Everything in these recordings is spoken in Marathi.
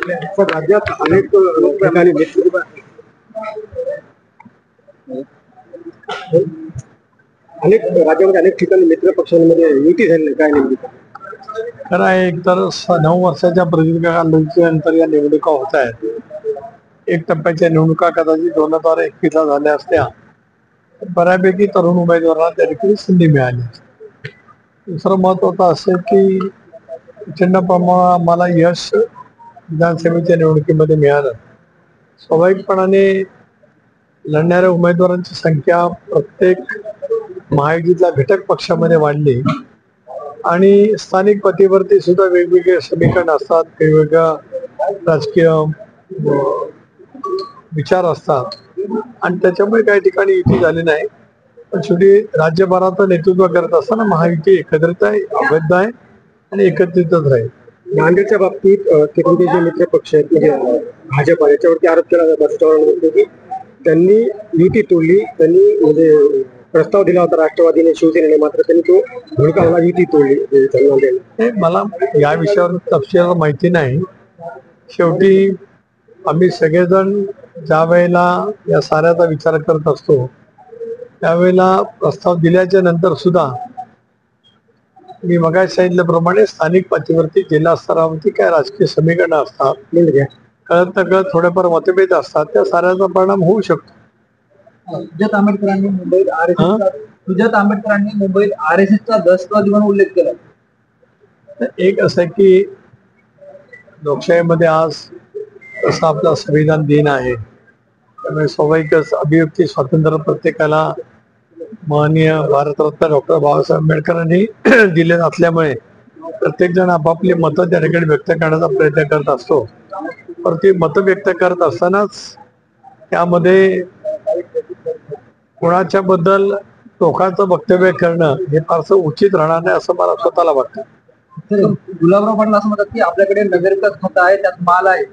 राज्यात अनेक ठिकाणी राज्यामध्ये अनेक ठिकाणी मित्र पक्षांमध्ये युती झाली, काय नेमकी? खरं आहे, एक तर 9 वर्षाच्या प्रदीर्घ कालावधीनंतर या निवडणुका होत आहेत. एक टप्प्याच्या निवडणुका कदाचित 2021ला झाल्या असत्या, बऱ्यापैकी तरुण उमेदवारांना त्या ठिकाणी संधी मिळाली. दुसरं महत्वाचं असं की प्रचंड प्रमाणात आम्हाला यश विधानसभेच्या निवडणुकीमध्ये मिळालं. स्वाभाविकपणाने लढणाऱ्या उमेदवारांची संख्या प्रत्येक महायुतीतल्या घटक पक्षामध्ये वाढली आणि स्थानिक पातळीवरती सुद्धा वेगवेगळे समीकरण असतात, वेगवेगळ्या राजकीय विचार असतात आणि त्याच्यामुळे काही ठिकाणी युती झाली नाही. पण शेवटी राज्यभराचं नेतृत्व करत असताना महायुती एकत्रित आहे, अवैध आहे आणि एकत्रितच राहील. नांदेडच्या बाबतीत तिकडे जे मित्र पक्ष आहेत म्हणजे भाजप याच्यावरती आरोप केला जातो की त्यांनी युती तोडली, त्यांनी म्हणजे प्रस्ताव दिला होता राष्ट्रवादीने शिवसेनेने, मात्र त्यांनी तो धुडकावला, युती तोडली. मला या विषयावर तपशील माहिती नाही. शेवटी आम्ही सगळेजण ज्या वेळेला या साऱ्याचा विचार करत असतो त्यावेळेला प्रस्ताव दिल्याच्या नंतर सुद्धा मी मगाशी सांगितल्याप्रमाणे स्थानिक पातळीवरती जिल्हा स्तरावरती काय राजकीय समीकरणं असतात, कळत नकळत थोडेफार मतभेद असतात, त्या साऱ्याचा परिणाम होऊ शकतो. सुजात आंबेडकरांनी मुंबईत आरएसएसचा दहशतवादी म्हणून उल्लेख केला. एक असं आहे की लोकशाहीमध्ये आज असं आपला संविधान दिन आहे, त्यामुळे स्वाभाविकच अभिव्यक्ती स्वातंत्र्य प्रत्येकाला माननीय भारतरत्न डॉक्टर बाबासाहेब आंबेडकरांनी दिले असल्यामुळे प्रत्येक जण आपापली मतं त्या ठिकाणी व्यक्त करण्याचा प्रयत्न करत असतो. पण ती मतं व्यक्त करत असतानाच त्यामध्ये कोणाच्या बद्दल टोकाचं वक्तव्य करणं हे फारसं उचित राहणार नाही असं मला स्वतःला वाटतं. गुलाबराव पाटील असं म्हणतात की आपल्याकडे नगरविकास खातं आहे, त्यात माल आहे,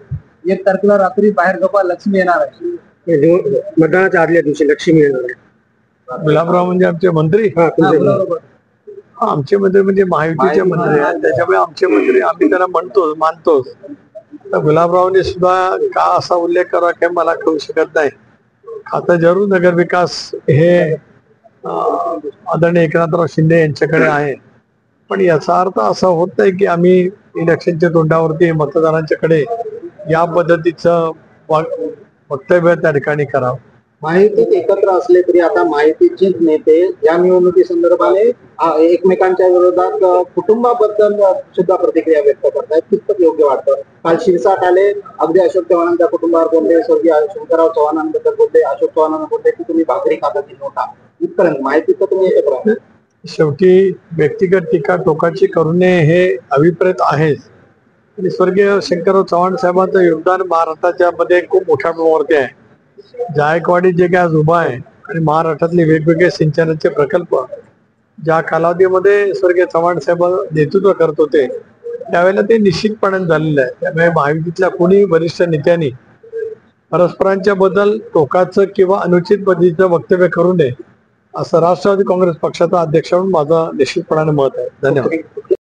1 तारखेला रात्री बाहेर गप्पा लक्ष्मी येणार आहे, मतदानाच्या आदल्या दिवशी लक्ष्मी येणार आहे. गुलाबराव म्हणजे आमचे मंत्री, आमचे मंत्री म्हणजे महायुतीचे मंत्री आहेत, त्याच्यामुळे आमचे मंत्री आम्ही त्यांना म्हणतो मानतोच. तर गुलाबरावने सुद्धा का असा उल्लेख करावा हे मला कळू शकत नाही. खातं जरूर नगरविकास हे आदरणीय एकनाथराव शिंदे यांच्याकडे आहे, पण याचा अर्थ असा होत नाही की आम्ही इलेक्शनच्या तोंडावरती मतदारांच्याकडे या पद्धतीचं वक्तव्य त्या ठिकाणी करावं. महायुतीत एकत्र असले तरी आता महायुतीचे नेते या निवडणुकी संदर्भाने एकमेकांच्या विरोधात कुटुंबाबद्दल सुद्धा प्रतिक्रिया व्यक्त करतायत. कितपत योग्य वाटतं? काल शिरसाट आले, अगदी अशोक चव्हाणांच्या कुटुंबावर बोलले, स्वर्गीय शंकरराव चव्हाणांबद्दल बोलले, अशोक चव्हाणांना बोलले की तुम्ही भाकरी खात्यातील नव्हता. इथपर्यंत माहिती तर तुम्ही एकत्र. शेवटी व्यक्तिगत टीका टोकाची करू नये हे अभिप्रेत आहेच. आणि स्वर्गीय शंकरराव चव्हाण साहेबांचं योगदान महाराष्ट्राच्या मध्ये खूप मोठ्या प्रमाणावरती आहे. जायकवाडी जे काय आज उभा आहे आणि महाराष्ट्रातले वेगवेगळे सिंचनाचे प्रकल्प ज्या कालावधीमध्ये स्वर्गीय चव्हाण साहेब नेतृत्व करत होते त्यावेळेला ते निश्चितपणे झालेलं आहे. त्यामुळे महायुतीतल्या कोणी वरिष्ठ नेत्यांनी परस्परांच्या बद्दल टोकाचं किंवा अनुचित पद्धतीचं वक्तव्य करू नये असं राष्ट्रवादी काँग्रेस पक्षाचा अध्यक्ष म्हणून माझं निश्चितपणाने मत आहे. धन्यवाद.